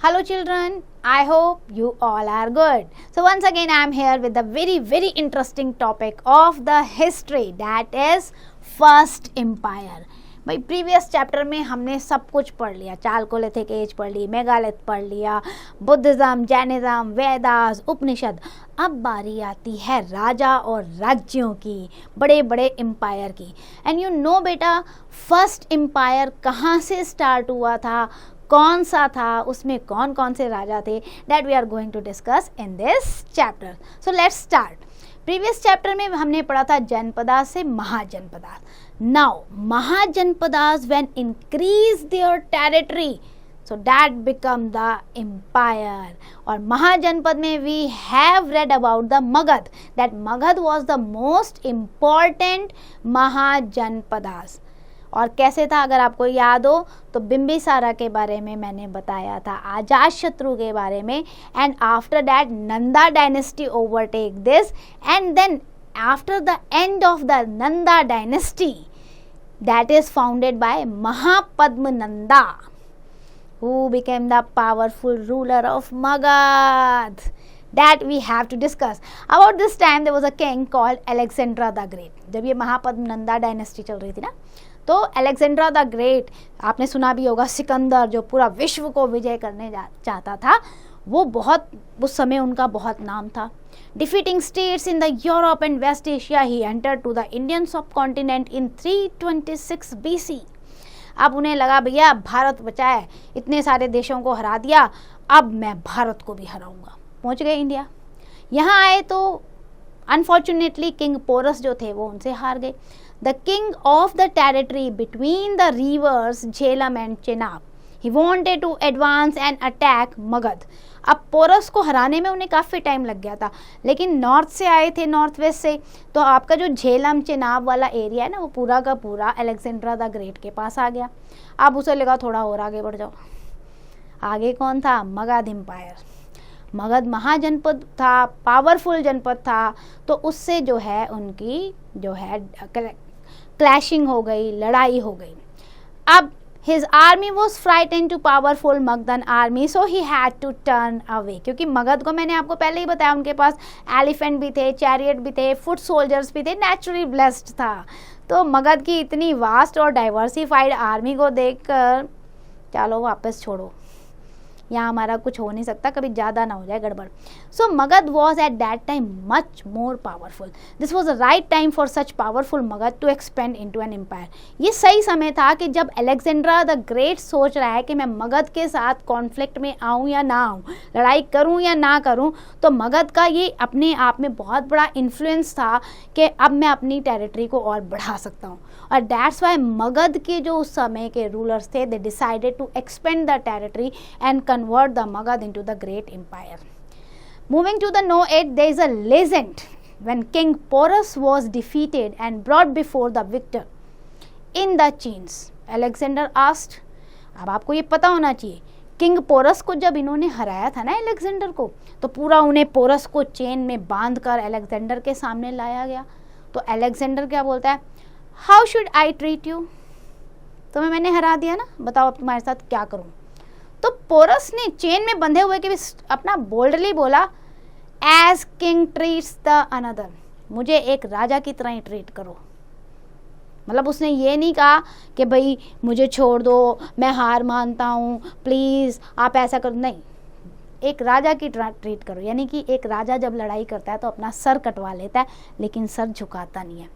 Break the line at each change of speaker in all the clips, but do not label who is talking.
Hello children, I hope you all are good. So once again I am here with the very interesting topic of the history, that is First Empire. भाई previous chapter में हमने सब कुछ पढ़ लिया, Chalcolithic as पढ़ ली, megalith पढ़ लिया, बुद्धिज्म, जैनिज्म, वेदास, उपनिषद। अब बारी आती है राजा और राज्यों की, बड़े बड़े एम्पायर की। एंड यू नो बेटा, फर्स्ट एम्पायर कहाँ से स्टार्ट हुआ था, कौन सा था, उसमें कौन कौन से राजा थे, that we are going to discuss in this chapter. So let's start. Previous chapter में हमने पढ़ा था जनपदास से mahajanapadas. Now mahajanapadas when increase their territory, so that become the empire. और महाजनपद में we have read about the Magadha, that Magadha was the most important mahajanapadas. और कैसे था, अगर आपको याद हो तो बिंबिसारा के बारे में मैंने बताया था, अजातशत्रु के बारे में। And after that Nanda dynasty overtake this, and then after the end of the Nanda dynasty, that is founded by Mahapadmananda, who became the powerful ruler of Magad. That we have to discuss. About this time there was a king called Alexander the Great. जब ये महापद्मनंदा dynasty चल रही थी ना, तो Alexandra the great, आपने सुना भी होगा, सिकंदर जो पूरा विश्व को विजय करने चाहता था, वो बहुत उस समय उनका बहुत नाम था। Defeating states in the Europe and west Asia, he enter to the Indian subcontinent in 326 BC। अब उन्हें लगा भैया भारत बचा है, इतने सारे देशों को हरा दिया, अब मैं भारत को भी हराऊंगा। पहुंच गए इंडिया। यहाँ आए तो अनफॉर्चुनेटली किंग पोरस जो थे वो उनसे हार गए। The king of the territory between the rivers Jhelum and Chenab, he wanted to advance and attack Magadha. अब पोरस को हराने में उन्हें काफ़ी टाइम लग गया था, लेकिन नॉर्थ से आए थे, नॉर्थ वेस्ट से, तो आपका जो झेलम चेनाब वाला एरिया है ना, वो पूरा का पूरा अलेक्जेंड्रा द ग्रेट के पास आ गया। अब उसे लगा थोड़ा और आगे बढ़ जाओ। आगे कौन था? मगध एम्पायर। मगध महाजनपद था, पावरफुल जनपद था, तो उससे जो है उनकी जो है क्लैशिंग हो गई, लड़ाई हो गई। अब his army was frightened to powerful Magadhan army, so he had to turn away। क्योंकि मगध को मैंने आपको पहले ही बताया, उनके पास एलिफेंट भी थे, चैरियट भी थे, फुट सोल्जर्स भी थे, नेचुरली ब्लेस्ड था। तो मगध की इतनी वास्ट और डाइवर्सिफाइड आर्मी को देखकर चलो वापस छोड़ो, यहाँ हमारा कुछ हो नहीं सकता, कभी ज़्यादा ना हो जाए गड़बड़। So Magadh was at that time much more powerful. This was the right time for such powerful Magadh to expand into an empire. ये सही समय था कि जब अलेक्जेंड्रा द ग्रेट सोच रहा है कि मैं मगध के साथ कॉन्फ्लिक्ट में आऊँ या ना आऊँ, लड़ाई करूँ या ना करूँ, तो मगध का ये अपने आप में बहुत बड़ा इन्फ्लुएंस था कि अब मैं अपनी टेरिटरी को और बढ़ा सकता हूँ। और दैट्स वाई मगध के जो उस समय के रूलर्स थे, they decided to expand the territory and convert the Magad into the great empire. Moving to the note 8, there is a legend when King Porus was defeated and brought before the victor in the chains. Alexander asked, अब आपको ये पता होना चाहिए, king porous को जब इन्होंने हराया था ना अलेक्जेंडर को, तो पूरा उन्हें पोरस को चेन में बांध कर अलेक्जेंडर के सामने लाया गया। तो अलेक्जेंडर क्या बोलता है? How should I treat you? तुम्हें मैंने हरा दिया ना, बताओ अब तुम्हारे साथ क्या करूं? तो पोरस ने चेन में बंधे हुए के भी अपना बोल्डली बोला, as king treats the another, मुझे एक राजा की तरह ही ट्रीट करो। मतलब उसने ये नहीं कहा कि भाई मुझे छोड़ दो, मैं हार मानता हूँ, प्लीज़ आप ऐसा करो, नहीं, एक राजा की ट्रीट करो। यानी कि एक राजा जब लड़ाई करता है तो अपना सर कटवा लेता है, लेकिन सर झुकाता नहीं है।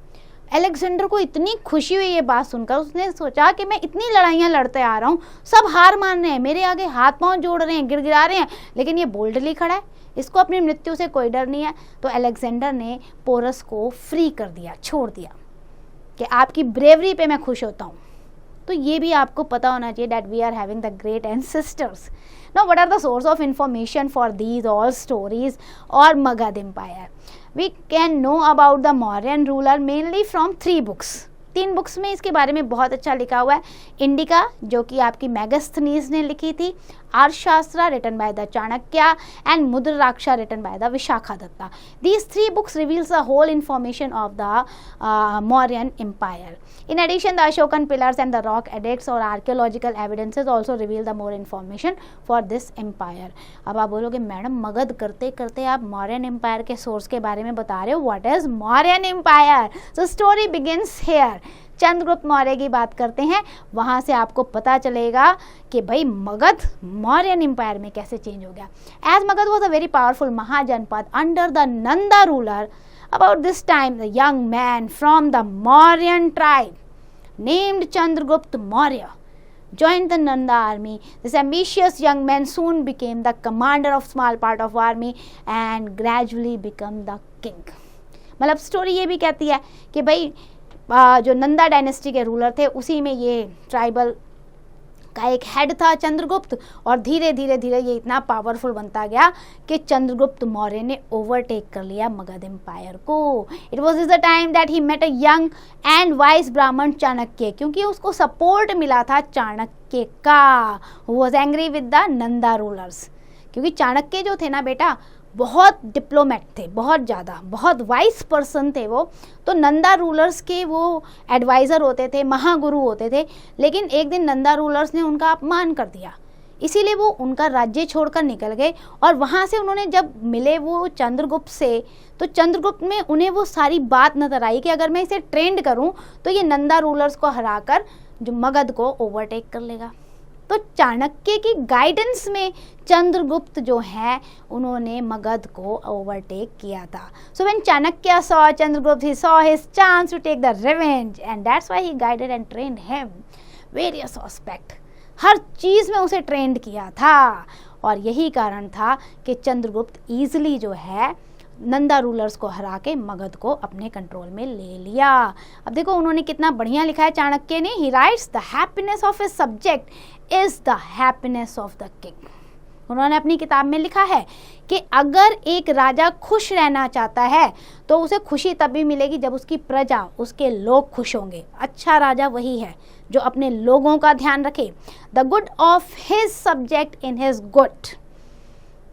अलेक्जेंडर को इतनी खुशी हुई ये बात सुनकर, उसने सोचा कि मैं इतनी लड़ाइयाँ लड़ते आ रहा हूँ, सब हार मान रहे हैं, मेरे आगे हाथ पांव जोड़ रहे हैं, गिड़गिड़ा रहे हैं, लेकिन ये बोल्डली खड़ा है, इसको अपनी मृत्यु से कोई डर नहीं है। तो अलेक्जेंडर ने पोरस को फ्री कर दिया, छोड़ दिया कि आपकी ब्रेवरी पे मैं खुश होता हूँ। तो ये भी आपको पता होना चाहिए that we are having the great ancestors. Now what are the source of information for these all stories और Magadh empire? We can know about the Mauryan ruler mainly from 3 books. 3 books में इसके बारे में बहुत अच्छा लिखा हुआ है। इंडिका जो कि आपकी मेगास्थनीज ने लिखी थी, Arthashastra written by the Chanakya and Mudrarakshasa written by the Vishakhadatta. These 3 books reveals the whole information of the Mauryan Empire. In addition, the Ashokan pillars and the rock edicts or archaeological evidences also reveal the more information for this empire. अब आप बोलोगे madam Magadh करते करते आप Mauryan empire के source के बारे में बता रहे हो, what is Mauryan empire? So story begins here. Chandragupta Maurya की बात करते हैं, वहां से आपको पता चलेगा कि भाई मगध मौर्यन एम्पायर में कैसे चेंज हो गया। As Magadh was a very powerful mahajanapada under the Nanda ruler, about this time the young man from the Mauryan tribe named Chandragupta Maurya joined the Nanda army. This ambitious young man soon became the commander of small part of army and gradually become the king. मतलब story ये भी कहती है कि भाई जो Nanda dynasty के ruler थे उसी में ये ट्राइबल का एक हेड था चंद्रगुप्त, और धीरे धीरे धीरे ये इतना पावरफुल बनता गया कि चंद्रगुप्त मौर्य ने ओवरटेक कर लिया मगध एम्पायर को। It was is the time that he met a young and wise Brahmin Chanakya, क्योंकि उसको सपोर्ट मिला था चाणक्य का। Who was angry with the Nanda rulers, क्योंकि चाणक्य जो थे ना बेटा बहुत डिप्लोमेट थे, बहुत ज़्यादा, बहुत वाइस पर्सन थे वो। तो नंदा रूलर्स के वो एडवाइज़र होते थे, महागुरु होते थे। लेकिन एक दिन नंदा रूलर्स ने उनका अपमान कर दिया, इसीलिए वो उनका राज्य छोड़कर निकल गए। और वहाँ से उन्होंने जब मिले वो चंद्रगुप्त से, तो चंद्रगुप्त में उन्हें वो सारी बात नजर आई कि अगर मैं इसे ट्रेंड करूँ तो ये नंदा रूलर्स को हराकर जो मगध को ओवरटेक कर लेगा। तो चाणक्य की गाइडेंस में चंद्रगुप्त जो है उन्होंने मगध को ओवरटेक किया था। So when Chanakya saw Chandragupta he saw his chance to take the revenge and that's why he guided and trained him various aspect. हर चीज़ में उसे ट्रेंड किया था, और यही कारण था कि चंद्रगुप्त ईजिली जो है नंदा रूलर्स को हरा के मगध को अपने कंट्रोल में ले लिया। अब देखो उन्होंने कितना बढ़िया लिखा है चाणक्य ने। ही rights the happiness of his subject is the happiness of the king. उन्होंने अपनी किताब में लिखा है कि अगर एक राजा खुश रहना चाहता है तो उसे खुशी तभी मिलेगी जब उसकी प्रजा, उसके लोग खुश होंगे। अच्छा राजा वही है जो अपने लोगों का ध्यान रखे। The good of his subject in his good,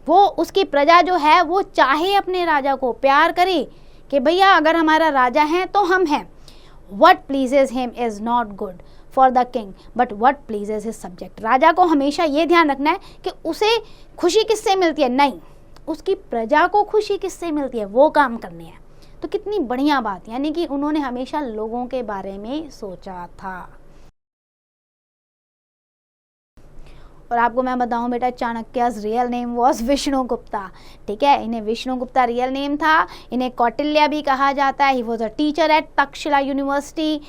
वो उसकी प्रजा जो है वो चाहे अपने राजा को प्यार करे कि भैया अगर हमारा राजा है तो हम हैं। What pleases him is not good for the king but what pleases his subject. राजा को हमेशा ये ध्यान रखना है कि उसे खुशी किससे मिलती है, नहीं उसकी प्रजा को खुशी किससे मिलती है, वो काम करने हैं। तो कितनी बढ़िया बात, यानी कि उन्होंने हमेशा लोगों के बारे में सोचा था। और आपको मैं बताऊं बेटा, चाणक्य's रियल नेम वॉज विष्णुगुप्ता। ठीक है, इन्हें विष्णुगुप्ता रियल नेम था। इन्हें कौटिल्य भी कहा जाता है। He was a teacher at Takshashila university.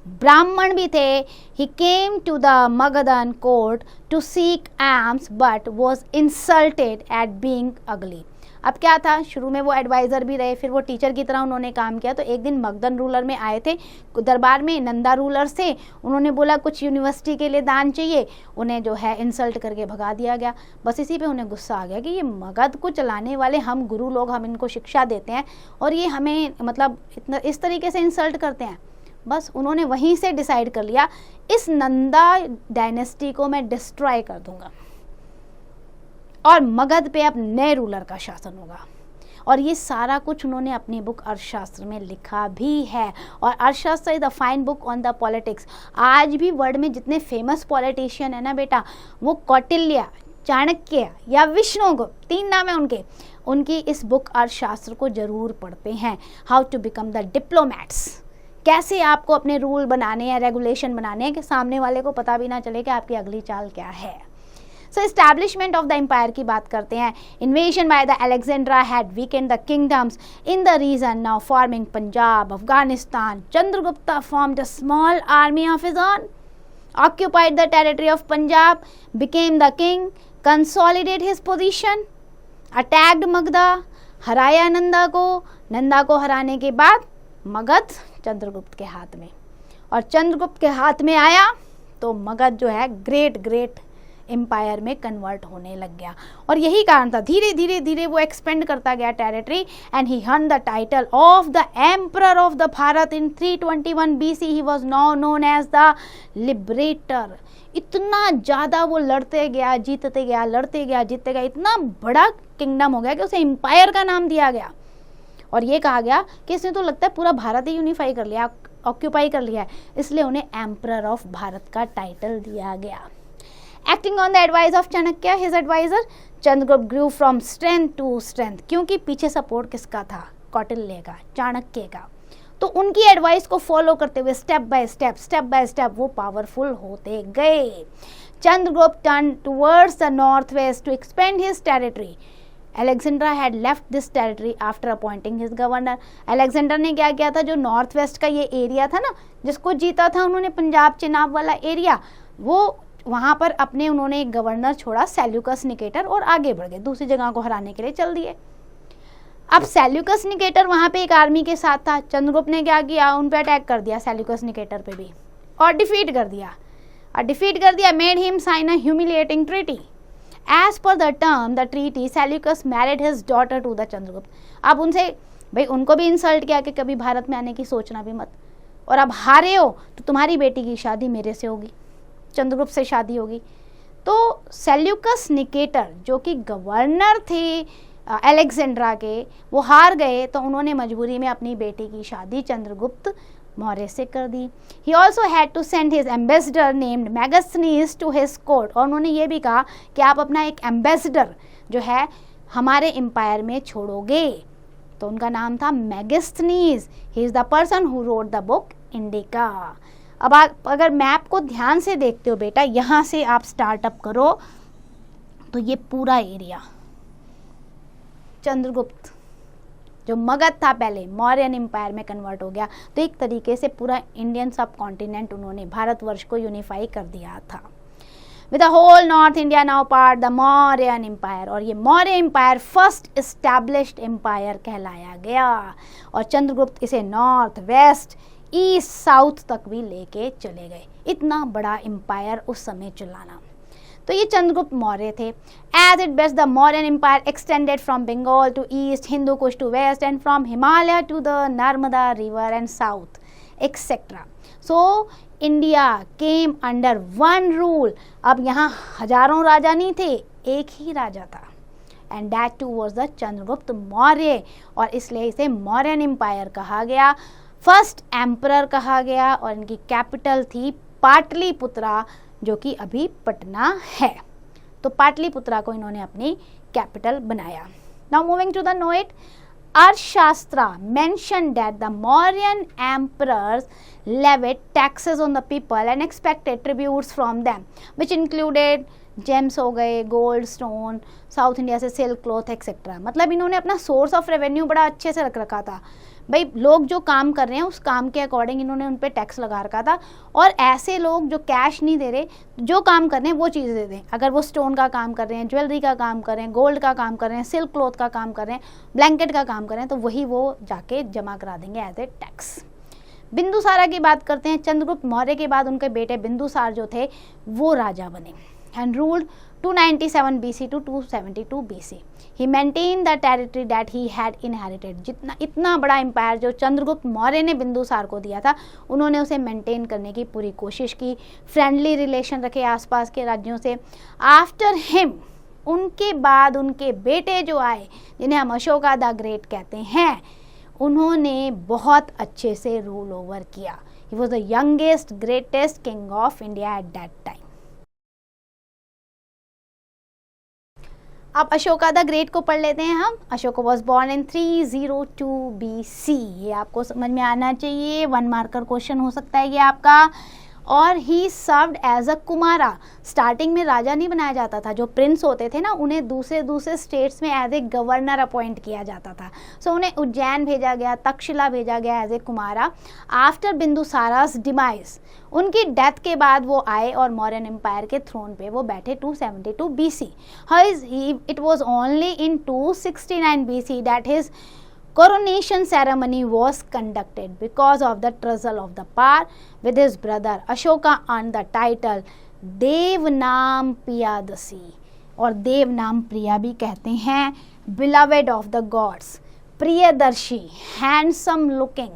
Brahman भी थे। He came to the Magadhan court to seek arms but was insulted at being ugly. अब क्या था, शुरू में वो एडवाइज़र भी रहे, फिर वो टीचर की तरह उन्होंने काम किया। तो एक दिन मगधन रूलर में आए थे, दरबार में नंदा रूलर्स थे। उन्होंने बोला कुछ यूनिवर्सिटी के लिए दान चाहिए, उन्हें जो है इंसल्ट करके भगा दिया गया। बस इसी पे उन्हें गुस्सा आ गया कि ये मगध को चलाने वाले हम गुरु लोग, हम इनको शिक्षा देते हैं और ये हमें मतलब इतना इस तरीके से इंसल्ट करते हैं। बस उन्होंने वहीं से डिसाइड कर लिया इस नंदा डायनेस्टी को मैं डिस्ट्रॉय कर दूंगा और मगध पे अब नए रूलर का शासन होगा। और ये सारा कुछ उन्होंने अपनी बुक अर्थशास्त्र में लिखा भी है। और अर्थशास्त्र is the fine book on the politics. आज भी वर्ल्ड में जितने फेमस पॉलिटिशियन है ना बेटा, वो कौटिल्य, चाणक्य या विष्णुगुप्त, 3 नाम है उनके, उनकी इस बुक अर्थशास्त्र को जरूर पढ़ते हैं। How to become the diplomats, कैसे आपको अपने रूल बनाने हैं, रेगुलेशन बनाने हैं कि सामने वाले को पता भी ना चले कि आपकी अगली चाल क्या है। सो एस्टैब्लिशमेंट ऑफ द एम्पायर की बात करते हैं। Invasion by the Alexander had weakened the kingdoms in the region now forming Punjab, Afghanistan. Chandragupta formed a small army of his own, occupied the territory of Punjab, became the king, consolidated his position, attacked Magda, हराया नंदा को। नंदा को हराने के बाद मगध चंद्रगुप्त के हाथ में, और चंद्रगुप्त के हाथ में आया तो मगध जो है ग्रेट एम्पायर में कन्वर्ट होने लग गया। और यही कारण था, धीरे धीरे धीरे वो एक्सपेंड करता गया territory and he earned the title of the emperor of the Bharat in 321 BC। He was now known as the liberator. इतना ज़्यादा वो लड़ते गया, जीतते गया, लड़ते गया, जीतते गया, इतना बड़ा किंगडम हो गया कि उसे एम्पायर का नाम दिया गया। और ये कहा गया कि इसने तो लगता है पूरा भारत ही यूनिफाई कर लिया, ऑक्यूपाई कर लिया है, इसलिए उन्हें एम्परर ऑफ भारत का टाइटल दिया गया। Acting on the advice of Chanakya, his adviser, Chandragupta grew from strength to strength. क्योंकि पीछे सपोर्ट किसका था? कौटिल्य का, चाणक्य का। तो उनकी एडवाइस को फॉलो करते हुए स्टेप बाय स्टेप वो पावरफुल होते गए। Chandragupta turn towards the north west to expand his territory. Alexander had left this territory after appointing his governor. Alexander ने क्या किया था? जो नॉर्थ वेस्ट का ये एरिया था ना, जिसको जीता था उन्होंने, पंजाब चिनाब वाला एरिया, वो वहाँ पर अपने उन्होंने एक गवर्नर छोड़ा, सेल्यूकस निकेटर, और आगे बढ़ गए, दूसरी जगह को हराने के लिए चल दिए। अब सेल्यूकस निकेटर वहाँ पे एक आर्मी के साथ था। चंद्रगुप्त ने क्या किया? उन पे अटैक कर दिया, सेल्यूकस निकेटर पे भी, और डिफीट कर दिया। Made him sign a humiliating treaty. As per the term, the treaty, Seleucus married his daughter to the Chandragupta. अब उनसे भाई उनको भी इंसल्ट किया कि कभी भारत में आने की सोचना भी मत, और अब हारे हो तो तुम्हारी बेटी की शादी मेरे से होगी, चंद्रगुप्त से शादी होगी। तो सेल्यूकस निकेटर जो कि गवर्नर थे अलेक्जेंड्रा के, वो हार गए, तो उन्होंने मजबूरी में अपनी बेटी की शादी चंद्रगुप्त मौर्य से कर दी। He also had to send his ambassador named Megasthenes to his court. और उन्होंने ये भी कहा कि आप अपना एक एम्बेसडर जो है हमारे एम्पायर में छोड़ोगे, तो उनका नाम था Megasthenes. He is the person who wrote the book indica. अब आप अगर मैप को ध्यान से देखते हो बेटा, यहाँ से आप स्टार्टअप करो तो ये पूरा एरिया चंद्रगुप्त जो मगध था पहले मौर्यन एम्पायर में कन्वर्ट हो गया। तो एक तरीके से पूरा इंडियन सब कॉन्टिनेंट उन्होंने, भारतवर्ष को यूनिफाई कर दिया था। With the whole north India now part the Mauryan empire. और ये Maurya empire first established empire कहलाया गया। और चंद्रगुप्त इसे नॉर्थ वेस्ट ईस्ट साउथ तक भी लेके चले गए। इतना बड़ा एम्पायर उस समय चलाना। तो ये चंद्रगुप्त मौर्य थे। As it best the Mauryan empire extended from Bengal to east, Hindu Kush to west, and from Himalaya to the Narmada river and south etcetera. So India came under one rule. अब यहाँ हजारों राजा नहीं थे, एक ही राजा था, and that too was the Chandragupta Maurya. और इसलिए इसे मौर्यन एम्पायर कहा गया, फर्स्ट एम्परर कहा गया। और इनकी कैपिटल थी पाटलिपुत्रा, जो कि अभी पटना है। तो पाटलिपुत्रा को इन्होंने अपनी कैपिटल बनाया। Now moving to the note, Arthashastra mention that the Mauryan emperors levied taxes on the people and expected tributes from them, which included James हो गए, गोल्ड, स्टोन, साउथ इंडिया से सिल्क क्लॉथ एक्सेट्रा। मतलब इन्होंने अपना सोर्स ऑफ रेवेन्यू बड़ा अच्छे से रख रखा था। भाई लोग जो काम कर रहे हैं उस काम के अकॉर्डिंग इन्होंने उन पर टैक्स लगा रखा था। और ऐसे लोग जो कैश नहीं दे रहे, जो काम कर रहे हैं वो चीज़ दे दें। अगर वो स्टोन का काम कर रहे हैं, ज्वेलरी का काम कर रहे हैं, गोल्ड का काम कर रहे हैं, सिल्क क्लॉथ का काम कर रहे हैं, ब्लैंकेट का काम कर रहे हैं, तो वही वो जाके जमा करा देंगे एज ए टैक्स। बिंदुसारा की बात करते हैं। चंद्रगुप्त मौर्य के बाद उनके बेटे बिंदुसार जो थे वो राजा बने and ruled 297 BC to 272 BC. He maintained the territory that he had inherited. इतना बड़ा एम्पायर जो चंद्रगुप्त मौर्य ने बिंदुसार को दिया था, उन्होंने उसे मेंटेन करने की पूरी कोशिश की। फ्रेंडली रिलेशन रखे आसपास के राज्यों से। आफ्टर हिम, उनके बाद उनके बेटे जो आए, जिन्हें हम अशोका द ग्रेट कहते हैं, उन्होंने बहुत अच्छे से रूल ओवर किया। He was the youngest greatest king of India at that time. अब अशोका द ग्रेट को पढ़ लेते हैं हम। Ashoka was born in 302 BC। ये आपको समझ में आना चाहिए, 1 मार्कर क्वेश्चन हो सकता है ये आपका। और he served as a kumara. Starting में राजा नहीं बनाया जाता था, जो प्रिंस होते थे ना उन्हें दूसरे स्टेट्स में एज ए गवर्नर अपॉइंट किया जाता था। सो उन्हें उज्जैन भेजा गया, तक्षशिला भेजा गया as a Kumara. After Bindusara's demise, उनकी डेथ के बाद वो आए और मौर्यन एम्पायर के थ्रोन पे वो बैठे 272 BC। It was only in 269 BC that his coronation ceremony was conducted. Because of the tussle of the power with his brother, Ashoka earned the title देवनाम प्रियादसी, और देवनाम प्रिया भी कहते हैं, beloved of the gods, Priyadarshi, handsome looking.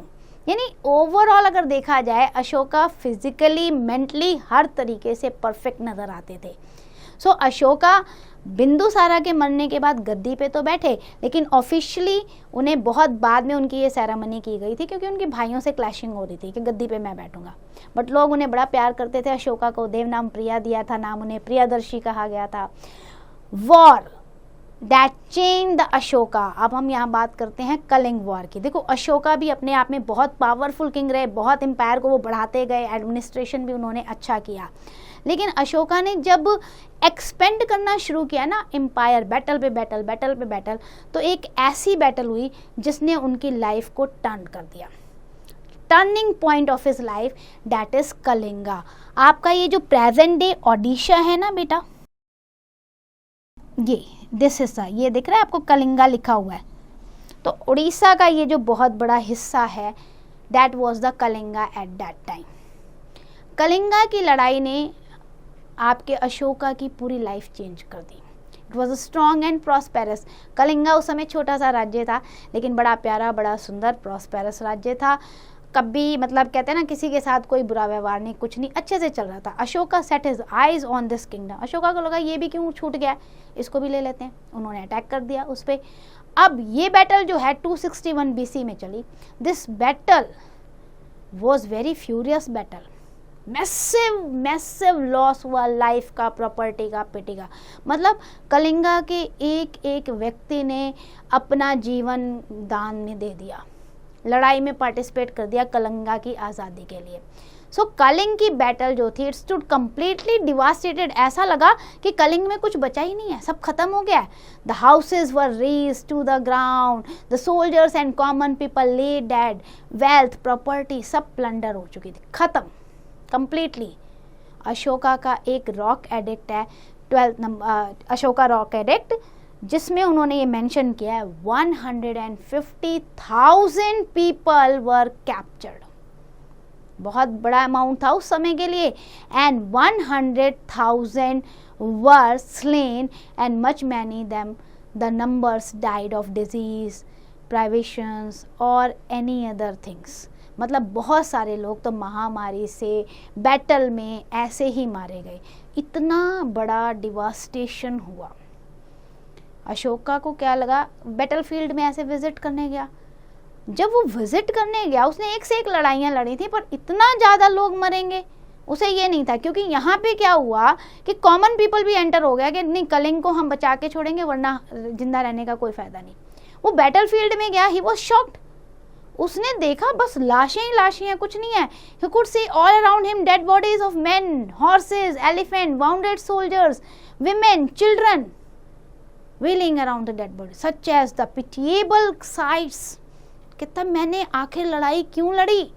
यानी overall अगर देखा जाए Ashoka physically, mentally हर तरीके से परफेक्ट नज़र आते थे। सो अशोका बिंदुसारा के मरने के बाद गद्दी पे तो बैठे, लेकिन ऑफिशियली उन्हें बहुत बाद में उनकी ये सेरेमनी की गई थी, क्योंकि उनके भाइयों से क्लैशिंग हो रही थी कि गद्दी पे मैं बैठूंगा। बट लोग उन्हें बड़ा प्यार करते थे, अशोका को देवनाम प्रिया दिया था नाम, उन्हें प्रियदर्शी कहा गया था। War that change the Ashoka. अब हम यहाँ बात करते हैं कलिंग वॉर की। देखो अशोका भी अपने आप में बहुत पावरफुल किंग रहे, बहुत एम्पायर को वो बढ़ाते गए, एडमिनिस्ट्रेशन भी उन्होंने अच्छा किया। लेकिन अशोका ने जब एक्सपेंड करना शुरू किया ना एम्पायर, बैटल पे बैटल, बैटल पे बैटल, तो एक ऐसी बैटल हुई जिसने उनकी लाइफ को टर्न कर दिया। Turning point of his life that is Kalinga. आपका ये जो प्रेजेंट डे ओडिशा है ना बेटा, ये दिस हिस्सा, ये दिख रहा है आपको कलिंगा लिखा हुआ है, तो उड़ीसा का ये जो बहुत बड़ा हिस्सा है that was the Kalinga eight that time. Kalinga की लड़ाई ने आपके अशोका की पूरी लाइफ चेंज कर दी। It was a strong and prosperous. Kalinga उस समय छोटा सा राज्य था, लेकिन बड़ा प्यारा, बड़ा सुंदर, प्रॉस्पेरस राज्य था। कभी मतलब कहते हैं ना किसी के साथ कोई बुरा व्यवहार नहीं, कुछ नहीं, अच्छे से चल रहा था। Ashoka set his eyes on this kingdom. Ashoka को लगा ये भी क्यों छूट गया, इसको भी ले लेते हैं। उन्होंने अटैक कर दिया उस पर। अब ये बैटल जो है 261 BC में चली। This battle was very furious battle. Massive loss हुआ लाइफ का, प्रॉपर्टी का, पिटी का। मतलब कलिंगा के एक एक व्यक्ति ने अपना जीवन दान में दे दिया, लड़ाई में पार्टिसिपेट कर दिया कलिंगा की आज़ादी के लिए। सो कलिंग की बैटल जो थी इट स्टूड कम्प्लीटली डिवास्टेटेड। ऐसा लगा कि कलिंग में कुछ बचा ही नहीं है, सब खत्म हो गया है। The houses were razed to the ground, the soldiers and common people lay dead, wealth, property सब प्लंडर हो चुकी थी, खत्म कंप्लीटली। अशोका का एक रॉक एडिक्ट है 12th number, Ashoka rock edict, जिसमें उन्होंने ये मेंशन किया है 150,000 पीपल वर कैप्चर्ड। बहुत बड़ा अमाउंट था उस समय के लिए। And 100,000 were slain and much many them the numbers died of disease, privations और एनी अदर थिंग्स। मतलब बहुत सारे लोग तो महामारी से, बैटल में ऐसे ही मारे गए। इतना बड़ा डिवास्टेशन हुआ। अशोका को क्या लगा, बैटल फील्ड में ऐसे विजिट करने गया। जब वो विजिट करने गया उसने एक से एक लड़ाइयाँ लड़ी थी, पर इतना ज़्यादा लोग मरेंगे उसे ये नहीं था, क्योंकि यहाँ पे क्या हुआ कि कॉमन पीपल भी एंटर हो गया कि नहीं कलिंग को हम बचा के छोड़ेंगे, वरना जिंदा रहने का कोई फायदा नहीं। वो बैटल फील्ड में गया, ही वॉज शॉक्ड। उसने देखा बस लाशें ही लाशें हैं, कुछ नहीं है। He could see all around him dead bodies of men, horses, elephant, wounded soldiers, women, children wheeling around the dead bodies, such as the pitiable sights। कहता मैंने आखिर लड़ाई क्यों लड़ी,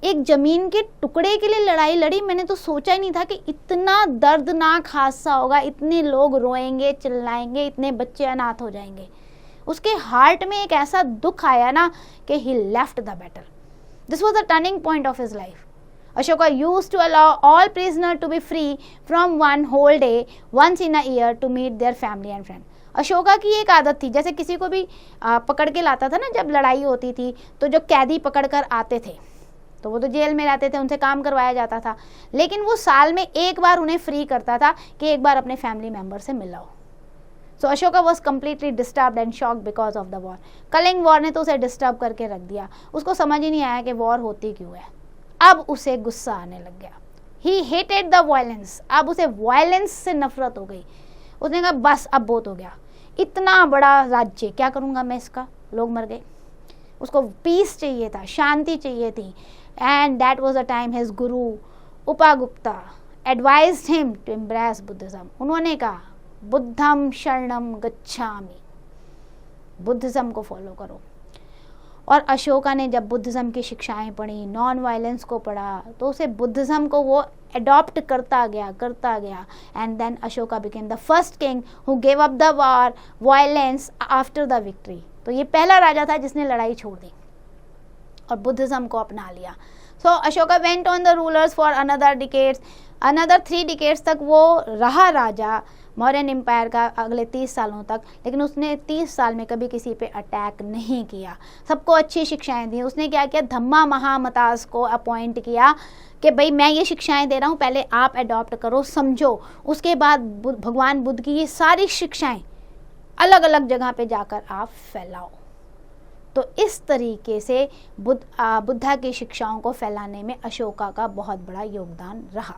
एक जमीन के टुकड़े के लिए लड़ाई लड़ी। मैंने तो सोचा ही नहीं था कि इतना दर्दनाक हादसा होगा, इतने लोग रोएंगे, चिल्लाएंगे, इतने बच्चे अनाथ हो जाएंगे। उसके हार्ट में एक ऐसा दुख आया ना कि he left the battle. This was the turning point of his life. Ashoka used to allow all prisoner to be free from one whole day once in a year to meet their family and friend. Ashoka की एक आदत थी, जैसे किसी को भी पकड़ के लाता था ना, जब लड़ाई होती थी तो जो कैदी पकड़ कर आते थे तो वो तो जेल में रहते थे, उनसे काम करवाया जाता था, लेकिन वो साल में एक बार उन्हें फ्री करता था कि एक बार अपने फैमिली मेम्बर से मिलाओ। So Ashoka was completely disturbed and shocked because of the war. Kalinga war ने तो उसे डिस्टर्ब करके रख दिया। उसको समझ ही नहीं आया कि वॉर होती क्यों है। अब उसे गुस्सा आने लग गया। ही हेटेड द वायलेंस। अब उसे वायलेंस से नफरत हो गई। उसने कहा बस अब बहुत हो गया, इतना बड़ा राज्य क्या करूँगा मैं इसका, लोग मर गए। उसको पीस चाहिए था, शांति चाहिए थी। And that was a time his guru Upagupta advised him to embrace Buddhism. उन्होंने कहा बुद्धम शरणम गच्छामि, बुद्धिज्म को फॉलो करो। और अशोका ने जब बुद्धिज्म की शिक्षाएं पढ़ी, नॉन वायलेंस को पढ़ा, तो उसे बुद्धिज्म को वो अडॉप्ट करता गया। And then Ashoka became the first king who gave up the war violence after the victory. तो ये पहला राजा था जिसने लड़ाई छोड़ दी और बुद्धिज्म को अपना लिया। So Ashoka went on the rulers for another 3 decades तक वो रहा राजा मौर्यन एम्पायर का अगले 30 सालों तक, लेकिन उसने 30 साल में कभी किसी पे अटैक नहीं किया, सबको अच्छी शिक्षाएं दी। उसने क्या किया, धम्मा महामतास को अपॉइंट किया कि भाई मैं ये शिक्षाएं दे रहा हूँ, पहले आप अडॉप्ट करो, समझो, उसके बाद भगवान बुद्ध की ये सारी शिक्षाएं अलग अलग जगह पे जाकर आप फैलाओ। तो इस तरीके से बुद्धा की शिक्षाओं को फैलाने में अशोका का बहुत बड़ा योगदान रहा।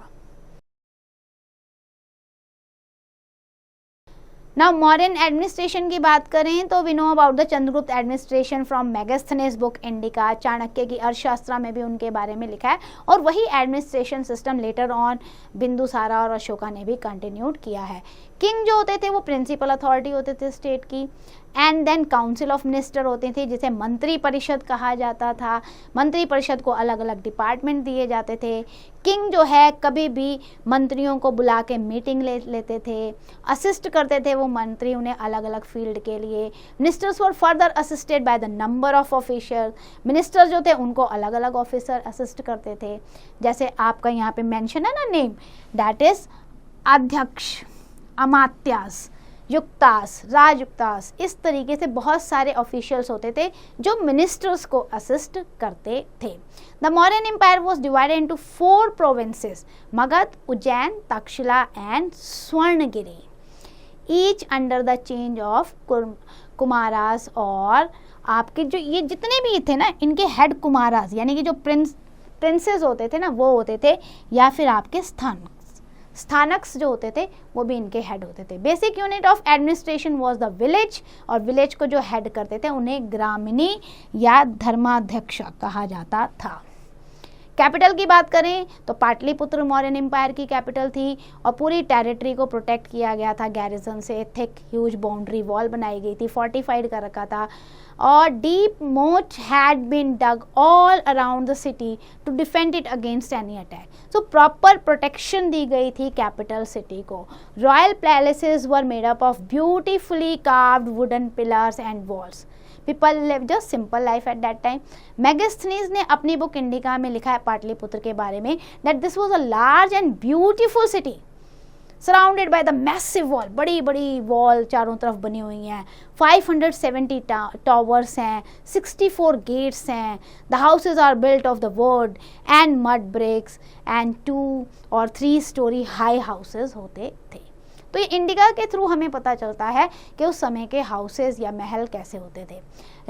नाउ मौर्यन एडमिनिस्ट्रेशन की बात करें तो we know about the Chandragupta administration from Megasthenes book Indica. Chanakya की अर्थशास्त्र में भी उनके बारे में लिखा है, और वही administration system later on Bindusara और अशोका ने भी कंटिन्यूड किया है। किंग जो होते थे वो प्रिंसिपल अथॉरिटी होते थे स्टेट की, and then council of minister होते थे जिसे मंत्री परिषद कहा जाता था। मंत्री परिषद को अलग अलग डिपार्टमेंट दिए जाते थे। किंग जो है कभी भी मंत्रियों को बुला के मीटिंग ले लेते थे, असिस्ट करते थे वो मंत्री उन्हें अलग अलग फील्ड के लिए। Ministers were further assisted by the number of officers. Minister जो थे उनको अलग अलग ऑफिसर असिस्ट करते थे, जैसे आपका यहाँ पे मेंशन है ना नेम, दैट इज अध्यक्ष, अमात्यास, युक्तास, राजयुक्तास। इस तरीके से बहुत सारे ऑफिशियल्स होते थे जो मिनिस्टर्स को असिस्ट करते थे। The Mauryan empire was divided into 4 provinces, Magadha, Ujjain, Takshashila and Swarnagiri, each under the change of kumaras. और आपके जो ये जितने भी थे ना, इनके हेड कुमारास यानी कि जो प्रिंसेस होते थे ना, वो होते थे, या फिर आपके स्थानक्स जो होते थे वो भी इनके हेड होते थे। Basic unit of administration was the village, और विलेज को जो हेड करते थे उन्हें ग्रामिणी या धर्माध्यक्ष कहा जाता था। कैपिटल की बात करें तो पाटलिपुत्र मौर्यन एम्पायर की कैपिटल थी, और पूरी टेरिटरी को प्रोटेक्ट किया गया था गैरिजन से। थिक ह्यूज बाउंड्री वॉल बनाई गई थी, फोर्टिफाइड कर रखा था, और deep moat had been dug all around the city to defend it against any attack. So proper protection दी गई थी कैपिटल सिटी को। Royal palaces were made up of beautifully carved wooden pillars and walls. People lived a simple life at that time. Megasthenes ने अपनी book indica में लिखा है पाटलिपुत्र के बारे में, that this was a large and beautiful city surrounded by the massive wall. बड़ी बड़ी वॉल चारों तरफ बनी हुई हैं, 570 टावर्स हैं, 64 गेट्स हैं। The houses are built of the wood and mud bricks, and 2 और 3 स्टोरी हाई हाउसेज होते थे। तो ये इंडिका के थ्रू हमें पता चलता है कि उस समय के हाउसेज या महल कैसे होते थे।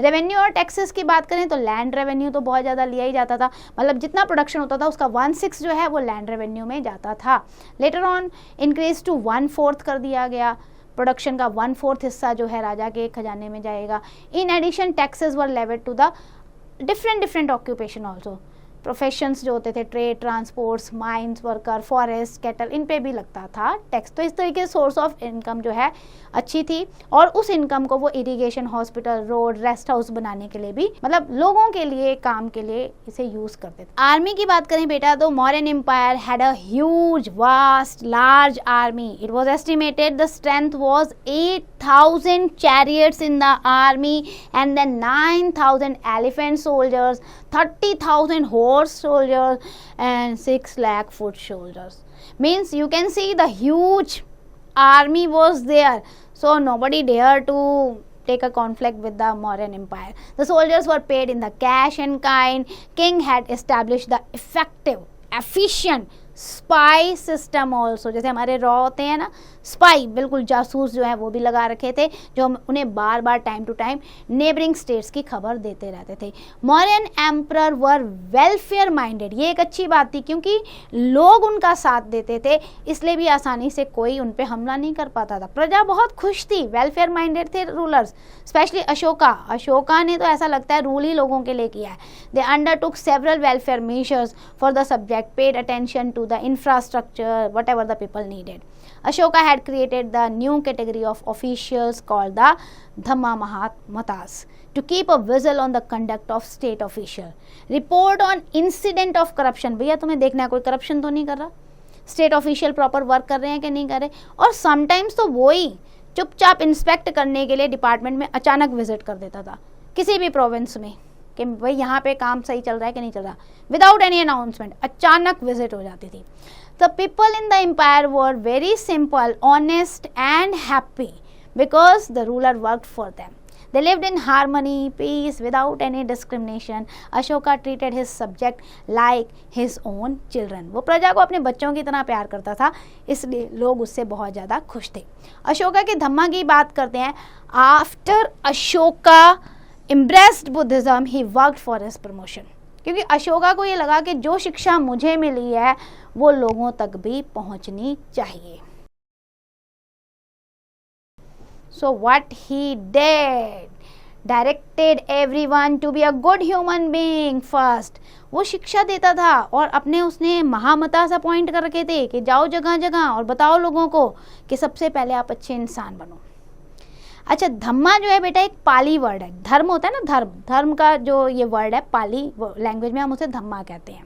रेवेन्यू और टैक्सेस की बात करें तो लैंड रेवेन्यू तो बहुत ज़्यादा लिया ही जाता था, मतलब जितना प्रोडक्शन होता था उसका 1/6 जो है वो लैंड रेवेन्यू में जाता था। लेटर ऑन इंक्रीज टू 1/4 कर दिया गया। प्रोडक्शन का 1/4 हिस्सा जो है राजा के खजाने में जाएगा। In addition taxes were levied to the different occupation also. Professions जो होते थे, trade, transports, mines worker, forest, cattle, इन पे भी लगता था टैक्स। तो इस तरीके से सोर्स ऑफ इनकम जो है अच्छी थी, और उस इनकम को वो irrigation, hospital, road, rest house बनाने के लिए भी, मतलब लोगों के लिए, काम के लिए इसे यूज करते थे। आर्मी की बात करें बेटा तो Mauryan empire had a huge vast large army. It was estimated the strength was 8,000 chariots in the army, and then 9,000 elephant soldiers, 30,000 horse soldiers, and 6 lakh foot soldiers. Means you can see the huge army was there, so nobody dared to take a conflict with the Mauryan Empire. The soldiers were paid in the cash and kind. King had established the effective, efficient spy system also. जैसे हमारे raw होते हैं ना, spy बिल्कुल जासूस जो है वो भी लगा रखे थे, जो उन्हें बार बार time to time neighbouring states की खबर देते रहते थे। Mauryan emperor were welfare minded. ये एक अच्छी बात थी क्योंकि लोग उनका साथ देते थे, इसलिए भी आसानी से कोई उन पर हमला नहीं कर पाता था। प्रजा बहुत खुश थी, वेलफेयर माइंडेड थे रूलर्स, स्पेशली अशोका ने तो ऐसा लगता है रूल ही लोगों के लिए किया है। They undertook several welfare measures for the subject, paid attention to the infrastructure, whatever the people needed. Ashoka had created the new category of officials called the Dhamma Mahamatas to keep a visual on the conduct of state official. Report on incident of corruption. भैया तुम्हें देखना है कोई corruption तो नहीं कर रहा, state official proper work कर रहे हैं कि नहीं कर रहे। और समटाइम्स तो वो ही चुपचाप इंस्पेक्ट करने के लिए डिपार्टमेंट में अचानक विजिट कर देता था किसी भी प्रोविंस में, कि भाई यहाँ पे काम सही चल रहा है कि नहीं चल रहा, विदाउट एनी अनाउंसमेंट अचानक विजिट हो जाती थी. The people in the empire were very simple, honest and happy because the ruler worked for them. They lived in harmony, peace, without any discrimination. Ashoka treated his subject like his own children. वो प्रजा को अपने बच्चों की तरह प्यार करता था, इसलिए लोग उससे बहुत ज़्यादा खुश थे. अशोका के धम्मा की बात करते हैं. After Ashoka embraced Buddhism, he worked for his promotion. क्योंकि अशोका को ये लगा कि जो शिक्षा मुझे मिली है वो लोगों तक भी पहुंचनी चाहिए. So what he did, directed everyone to be a good human being first. वो शिक्षा देता था और अपने उसने महामता सा अपॉइंट कर रखे थे कि जाओ जगह जगह और बताओ लोगों को कि सबसे पहले आप अच्छे इंसान बनो. अच्छा, धम्मा जो है बेटा एक पाली वर्ड है. धर्म होता है ना, धर्म, धर्म का जो ये वर्ड है पाली लैंग्वेज में हम उसे धम्मा कहते हैं.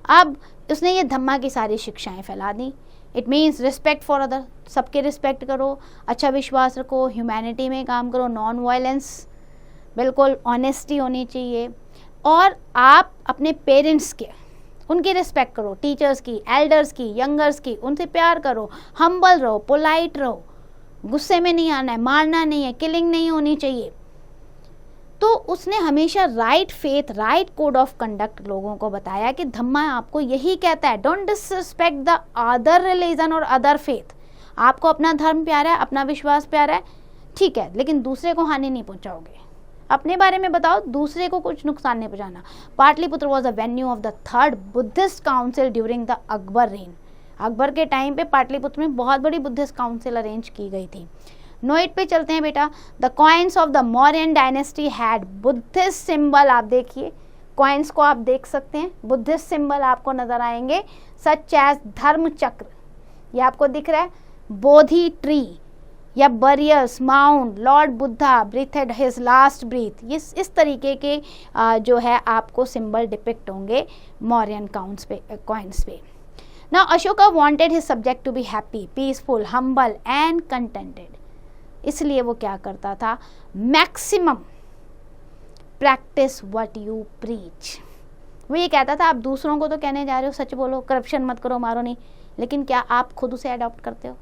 अब उसने ये धम्मा की सारी शिक्षाएं फैला दी. It means respect for other, सबके रिस्पेक्ट करो, अच्छा विश्वास रखो, ह्यूमैनिटी में काम करो, नॉन वायलेंस, बिल्कुल ऑनेस्टी होनी चाहिए, और आप अपने पेरेंट्स के उनकी रिस्पेक्ट करो, टीचर्स की, एल्डर्स की, यंगर्स की, उनसे प्यार करो, हम्बल रहो, पोलाइट रहो, गुस्से में नहीं आना है, मारना नहीं है, किलिंग नहीं होनी चाहिए. तो उसने हमेशा right faith, right code of conduct लोगों को बताया कि धम्मा आपको यही कहता है, don't disrespect the other religion और अदर फेथ. आपको अपना धर्म प्यारा है, अपना विश्वास प्यारा है, ठीक है, लेकिन दूसरे को हानि नहीं पहुंचाओगे. अपने बारे में बताओ, दूसरे को कुछ नुकसान नहीं पहुंचाना. Pataliputra was a venue of the third Buddhist council during the Akbar rain. Akbar के टाइम पे पाटलिपुत्र में बहुत बड़ी बुद्धिस्ट काउंसिल अरेंज की गई थी. नोट पे चलते हैं बेटा. The coins of the Mauryan dynasty had Buddhist symbol. आप देखिए कॉइन्स को आप देख सकते हैं, बुद्धिस्ट सिंबल आपको नजर आएंगे, सच एज धर्म चक्र, ये आपको दिख रहा है, बोधि ट्री या बरियर्स, mount, lord Buddha breathed his last breath. इस तरीके के जो है आपको सिंबल डिपिक्ट होंगे मौर्यन कॉइन्स पे. Now Ashoka wanted his subject to be happy, peaceful, humble and contented. इसलिए वो क्या करता था, maximum practice what you preach. वो ये कहता था आप दूसरों को तो कहने जा रहे हो सच बोलो, करप्शन मत करो, मारो नहीं, लेकिन क्या आप खुद उसे अडॉप्ट करते हो?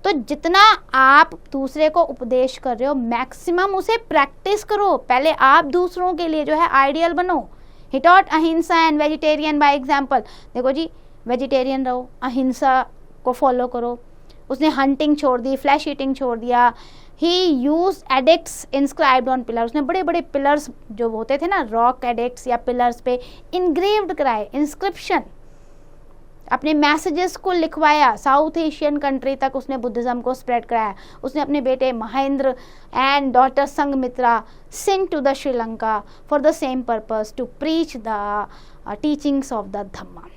तो जितना आप दूसरे को उपदेश कर रहे हो मैक्सिमम उसे प्रैक्टिस करो. पहले आप दूसरों के लिए जो है आइडियल बनो. ही टॉट अहिंसा एंड वेजिटेरियन बाय एग्जाम्पल. देखो जी, वेजिटेरियन रहो, अहिंसा को फॉलो करो. उसने हंटिंग छोड़ दी, फ्लैश ईटिंग छोड़ दिया. He use edicts inscribed on pillar. उसने बड़े बड़े पिलर्स जो होते थे ना, रॉक एडिक्ट्स या पिलर्स पे इनग्रेव्ड कराए, इंस्क्रिप्शन, अपने मैसेजेस को लिखवाया. साउथ एशियन कंट्री तक उसने बुद्धिज्म को स्प्रेड कराया. उसने अपने बेटे Mahendra and daughter Sanghamitra sent to the Sri Lanka for the same purpose to preach the teachings of the Dhamma.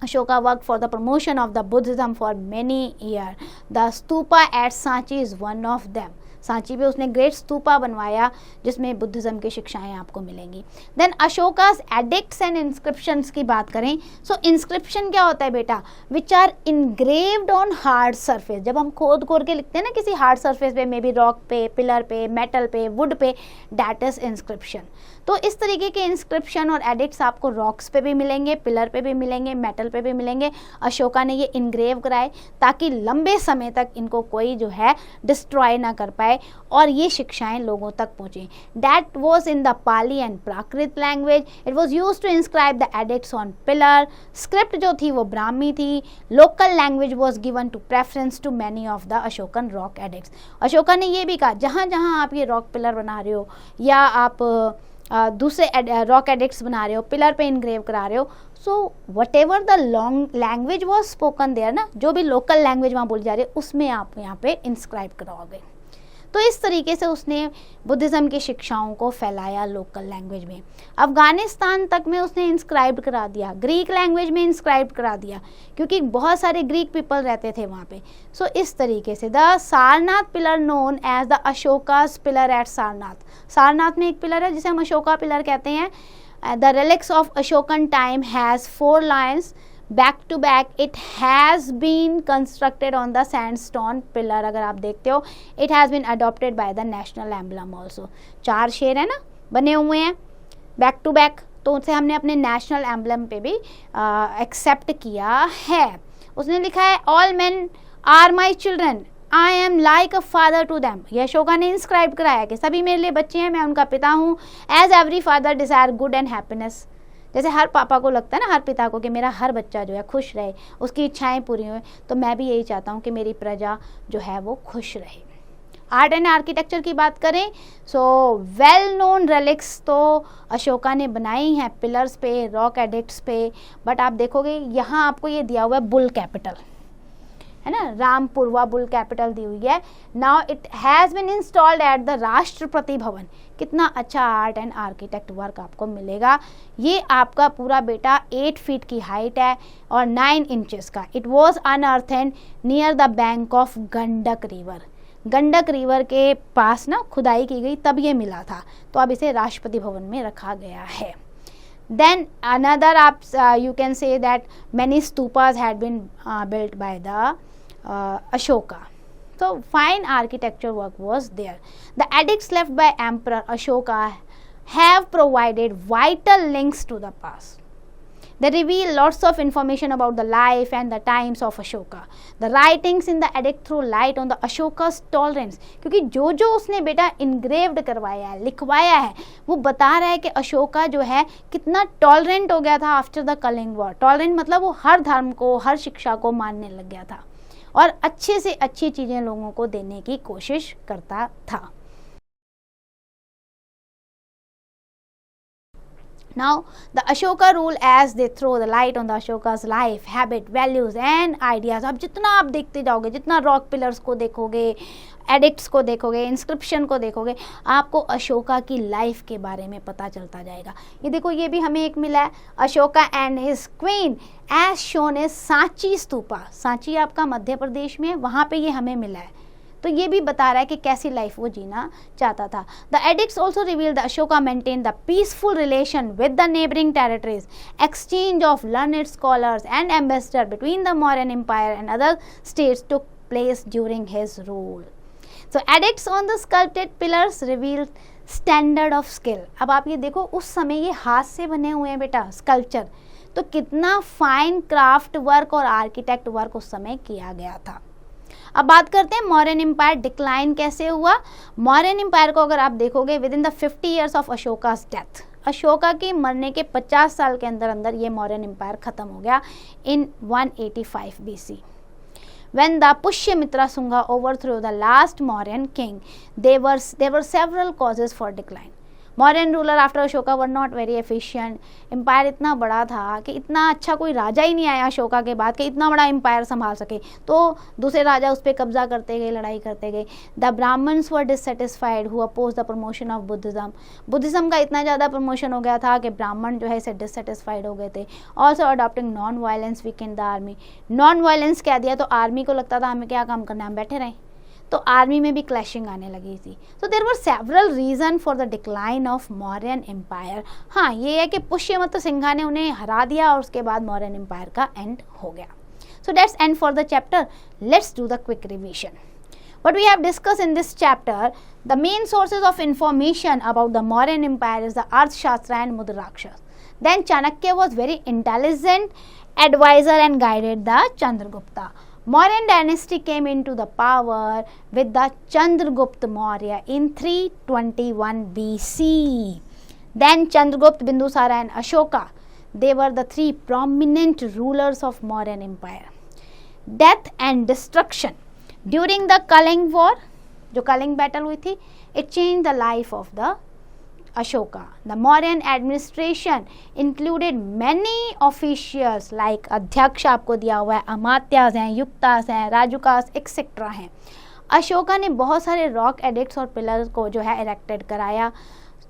Ashoka worked for the promotion of the Buddhism for many years. The stupa at Sanchi is one of them. Sanchi पे उसने great stupa बनवाया जिसमें Buddhism की शिक्षाएं आपको मिलेंगी. Then Ashoka's edicts and inscriptions की बात करें, सो इंस्क्रिप्शन क्या होता है बेटा, which are engraved on hard surface. जब हम खोद के लिखते हैं ना किसी हार्ड सरफेस पे, मे बी रॉक पे, पिलर पे, मेटल पे, वुड पे, दैट इज इंस्क्रिप्शन. तो इस तरीके के इंस्क्रिप्शन और एडिक्ट्स आपको रॉक्स पे भी मिलेंगे, पिलर पे भी मिलेंगे, मेटल पे भी मिलेंगे. अशोका ने ये इनग्रेव कराए ताकि लंबे समय तक इनको कोई जो है डिस्ट्रॉय ना कर पाए और ये शिक्षाएं लोगों तक पहुंचे. That was in the Pali and Prakrit language. It was use to inscribe the edicts on pillar. Script जो थी वो ब्राह्मी थी. Local language was given to preference to many of the Ashokan rock edicts. Ashoka ने ये भी कहा जहाँ जहाँ आप ये रॉक पिलर बना रहे हो या आप दूसरे रॉक एडिक्ट्स बना रहे हो, पिलर पे इनग्रेव करा रहे हो, so whatever the long language was spoken there ना, जो भी लोकल लैंग्वेज वहाँ बोली जा रही है उसमें आप यहाँ पे इंस्क्राइब कराओगे. तो इस तरीके से उसने बुद्धिज़्म की शिक्षाओं को फैलाया लोकल लैंग्वेज में. अफगानिस्तान तक में उसने इंस्क्राइब करा दिया, ग्रीक लैंग्वेज में इंस्क्राइब करा दिया क्योंकि बहुत सारे ग्रीक पीपल रहते थे वहाँ पे. सो इस तरीके से the Sarnath pillar known as the Ashoka's pillar at Sarnath. Sarnath में एक पिलर है जिसे हम अशोका पिलर कहते हैं. The relics of Ashokan time has 4 lines back to back. It has been constructed on the sandstone pillar. अगर आप देखते हो, it has been adopted by the national emblem also. 4 शेर है ना बने हुए हैं. बैक टू बैक, तो उसे हमने अपने नेशनल एम्बलम पे भी एक्सेप्ट किया है। उसने लिखा है all men are my children, I am like a father to them. ये अशोका ने इंस्क्राइब कराया कि सभी मेरे लिए बच्चे हैं, मैं उनका पिता हूँ। As every father desire good and happiness, जैसे हर पापा को लगता है ना, हर पिता को, कि मेरा हर बच्चा जो है खुश रहे, उसकी इच्छाएं पूरी हों, तो मैं भी यही चाहता हूँ कि मेरी प्रजा जो है वो खुश रहे। आर्ट एंड आर्किटेक्चर की बात करें, सो वेल नोन रेलिक्स तो अशोका ने बनाई हैं पिलर्स पे, रॉक एडिक्ट्स पे, बट आप देखोगे यहाँ आपको ये दिया हुआ है बुल कैपिटल, है ना, रामपुरवा बुल कैपिटल दी हुई है। Now it has been installed at the Rashtrapati Bhavan. कितना अच्छा आर्ट एंड आर्किटेक्ट वर्क आपको मिलेगा। ये आपका पूरा बेटा 8 फीट की हाइट है और 9 इंचेस का। It was unearthed near the bank of Gandak river. Gandak river के पास ना खुदाई की गई, तब ये मिला था, तो अब इसे राष्ट्रपति भवन में रखा गया है। Then another you can say that many stupas had been built by the Ashoka. So fine architecture work was there. The edicts left by Emperor Ashoka have provided vital links to the past. They reveal lots of information about the life and the times of Ashoka. The writings in the edict throw light on the Ashoka's tolerance. क्योंकि जो जो उसने बेटा engraved करवाया है, लिखवाया है, वो बता रहा है कि अशोका जो है कितना टॉलरेंट हो गया था after the Kalinga war. Tolerant मतलब वो हर धर्म को, हर शिक्षा को मानने लग गया था और अच्छे से अच्छी चीज़ें लोगों को देने की कोशिश करता था। Now, the Ashoka rule as they throw the light on the Ashoka's life, habit, values and ideas. अब जितना आप देखते जाओगे, जितना रॉक पिलर्स को देखोगे, एडिक्ट्स को देखोगे, इंस्क्रिप्शन को देखोगे, आपको अशोका की लाइफ के बारे में पता चलता जाएगा। ये देखो, ये भी हमें एक मिला है, Ashoka and his queen as shown is Sanchi stupa. Sanchi आपका मध्य प्रदेश में है, वहाँ पे ये हमें मिला है। तो ये भी बता रहा है कि कैसी लाइफ वो जीना चाहता था। The edicts also reveal the Ashoka maintain the peaceful relation with the neighbouring territories, exchange of learned scholars and ambassador between the Mauryan empire and other states took place during his rule. So edicts on the sculpted pillars reveal standard of skill. अब आप ये देखो, उस समय ये हाथ से बने हुए हैं बेटा स्कल्पचर, तो कितना फाइन क्राफ्ट वर्क और आर्किटेक्ट वर्क उस समय किया गया था। अब बात करते हैं मौर्यन एम्पायर डिक्लाइन कैसे हुआ। मौर्यन एम्पायर को अगर आप देखोगे, within the 50 years of Ashoka's death, Ashoka के मरने के 50 साल के अंदर अंदर ये मौर्यन एम्पायर खत्म हो गया इन 185 BC। When the Pushyamitra Sunga overthrew the last Mauryan king, there were several causes for decline. Mauryan ruler after Ashoka were not very efficient. Empire इतना बड़ा था कि इतना अच्छा कोई राजा ही नहीं आया अशोका के बाद कि इतना बड़ा एम्पायर संभाल सके, तो दूसरे राजा उस पर कब्जा करते गए, लड़ाई करते गए। The Brahmins were dissatisfied who oppose the promotion of Buddhism. Buddhism का इतना ज़्यादा प्रमोशन हो गया था कि ब्राह्मण जो है इसे डिससेटिस्फाइड हो गए थे। Also adopting non violence Weeknd the army. Non violence कह दिया तो आर्मी को लगता था हमें क्या काम करना है, हम बैठे रहें, तो आर्मी में भी क्लैशिंग आने लगी थी। So there were several reason for the decline of Mauryan empire. हाँ, ये है कि पुष्यमित्र सिंघा ने उन्हें हरा दिया और उसके बाद मौर्यन एम्पायर का एंड हो गया। So that's and for the chapter. Let's do the quick revision. What we have discussed in this chapter, the main sources of information about the Mauryan Empire is the Arthashastra and Mudraksha. Then Chanakya was very intelligent advisor and guided the Chandragupta. Mauryan dynasty came into the power with the Chandragupta Maurya in 321 BC. Then Chandragupta, Bindusara and Ashoka, they were the three prominent rulers of Mauryan Empire. Death and destruction during the Kaling War, जो Kalinga battle हुई थी, it changed the life of the Ashoka. The Mauryan administration included many officials like अध्यक्ष आपको दिया हुआ है, अमात्यास हैं, युक्तास हैं, राजुकास एक्सेट्रा हैं। अशोका ने बहुत सारे रॉक एडिक्ट्स और पिलर्स को जो है इरेक्टेड कराया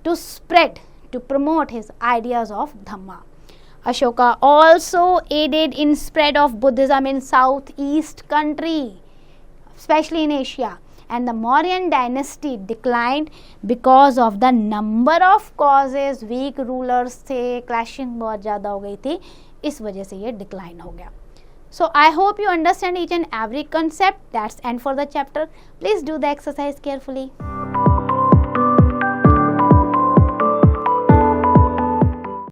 to spread, to promote his ideas of Dhamma. Ashoka also aided in spread of Buddhism in southeast country, especially in Asia. And the Mauryan dynasty declined because of the number of causes. Weak rulers थे, clashing बहुत ज़्यादा हो गई थी, इस वजह से ये decline हो गया। So I hope you understand each and every concept. That's end for the chapter. Please do the exercise carefully.